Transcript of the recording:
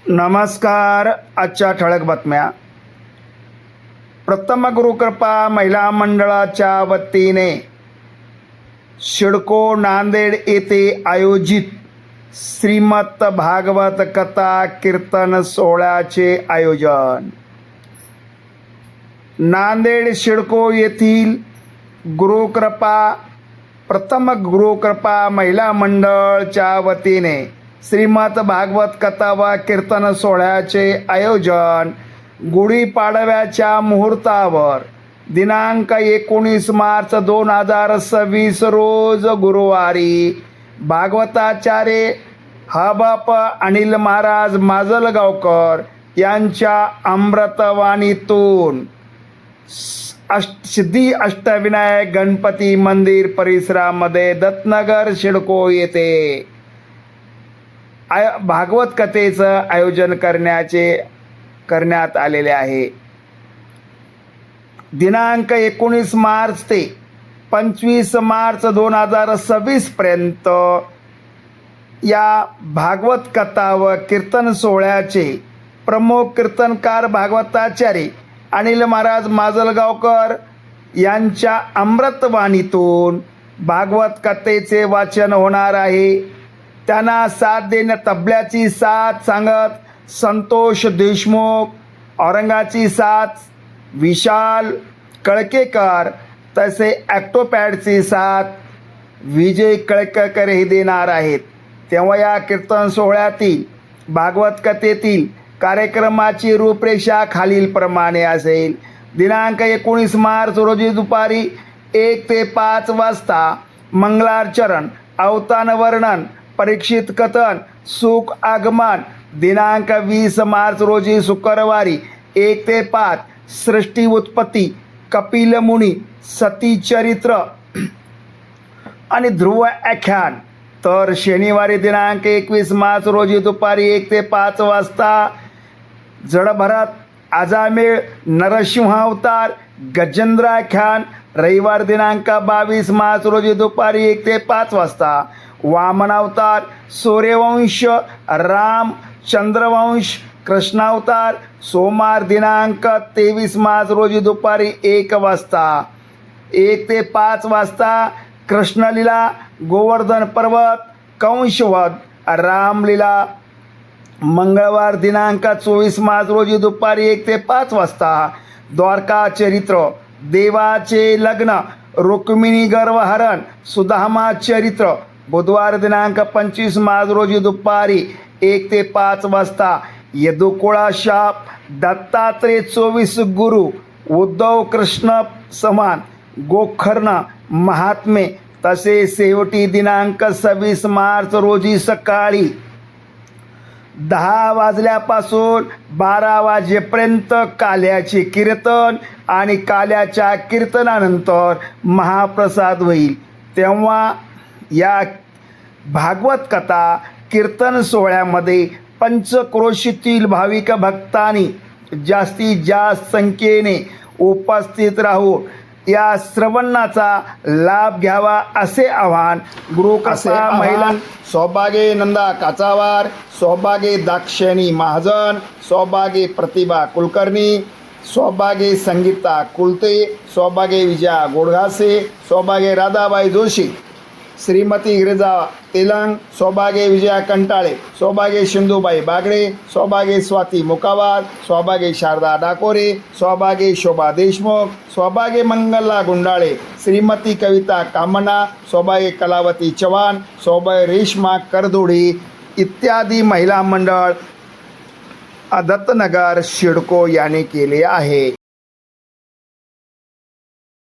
नमस्कार. आजच्या ठळक बातम्या. प्रथम गुरुकृपा महिला मंडळाच्या वतीने शिडको नांदेड येथे आयोजित श्रीमद भागवत कथा कीर्तन सोहळ्याचे आयोजन. नांदेड शिडको येथील प्रथम गुरुकृपा महिला मंडळाच्या वतीने श्रीमद भागवत कथा व कीर्तन सोहळ्याचे आयोजन गुढीपाडव्याच्या मुहूर्तावर दिनांक 19 मार्च 2026 रोज गुरुवारी भागवताचार्य हबाप अनिल महाराज माजलगावकर यांच्या अमृतवाणीतून सिद्धी अष्टविनायक गणपती मंदिर परिसरामध्ये दत्तनगर शिडको येथे भागवत कथेचं आयोजन करण्यात आलेले आहे. दिनांक 19 मार्च ते 25 मार्च 2026 पर्यंत या भागवत कथा व कीर्तन सोहळ्याचे प्रमुख कीर्तनकार भागवताचार्य अनिल महाराज माजलगावकर यांच्या अमृतवाणीतून भागवत कथेचे वाचन होणार आहे. त्यांना साथ देण्या तबल्याची साथ सांगत संतोष देशमुख, औरंगाची साथ विशाल कळकेकर, तसे ॲक्टोपॅडची साथ विजय कळकेकर हे देणार आहेत. तेव्हा या कीर्तन सोहळ्यातील भागवत कथेतील कार्यक्रमाची रूपरेषा खालीलप्रमाणे असेल. दिनांक 19 मार्च रोजी दुपारी 1 ते 5 वाजता मंगलाचरण, अवतान वर्णन, परीक्षित कथन, सुख आगमन. दिनांक 20 मार्च रोजी शुक्रवारी 1 ते 5 सृष्टी उत्पत्ती, कपिल मुनी, सती चरित्र आणि ध्रुव आख्यान. तर शनिवारी दिनांक 21 मार्च रोजी दुपारी 1 ते 5 वाजता जडभरत, आजामेळ, नरसिंह अवतार, गजेंद्र आख्यान. रविवार दिनांक 22 मार्च रोजी दुपारी 1 ते 5 वाजता वामन अवतार, सूर्यवंश, राम, चंद्रवंश, कृष्णावतार. सोमवार दिनांक 23 मार्च रोजी दुपारी 1 वाजता 1 ते 5 वाजता कृष्णलीला, गोवर्धन पर्वत, कंशवध, रामलीला. मंगळवार दिनांक 24 मार्च रोजी दुपारी 1 ते 5 वाजता द्वारका चरित्र, देवाचे लग्न, रुक्मिणी गर्भहरण, सुदामा चरित्र. बुधवार दिनांक 25 मार्च रोजी दुपारी 1 ते 5 वाजता यदुकुळा शाप, दत्तात्रेय 24 गुरु, उद्धव कृष्ण समान, गोकर्ण महात्मे. तसे शेवटी दिनांक 26 मार्च रोजी सकाळी 10 वाजल्यापासून 12 वाजेपर्यंत काल्याचे कीर्तन आणि काल्याच्या कीर्तनानंतर महाप्रसाद होईल. तेव्हा या भागवत कथा कीर्तन सोहळ्यामध्ये पंचक्रोशीतील भाविक भक्तांनी जास्तीत जास्त संख्येने उपस्थित राहून या श्रवणाचा लाभ घ्यावा असे आवाहन गुरुकृपा महिला सौभाग्य नंदा काचावार, सौभाग्य दाक्षिणी महाजन, सौभाग्य प्रतिभा कुलकर्णी, सौभाग्य संगीता कुलते, सौभाग्य विजया गोडघासे, सौभाग्य राधाबाई जोशी, श्रीमती गिरिजा तेलंग, सौभाग्य विजया कंटाळे, सौभाग्य सिंधुबाई बागडे, सौभाग्य स्वाती मुकावार, सौभाग्य शारदा डाकोरे, सौभाग्य शोभा देशमुख, सौभाग्य मंगला गुंडाळे, श्रीमती कविता कामना, सौभाग्य कलावती चव्हाण, सौभाग्य रेश्मा करदोडी इत्यादी महिला मंडळ दत्तनगर शिडको यांनी केले आहे.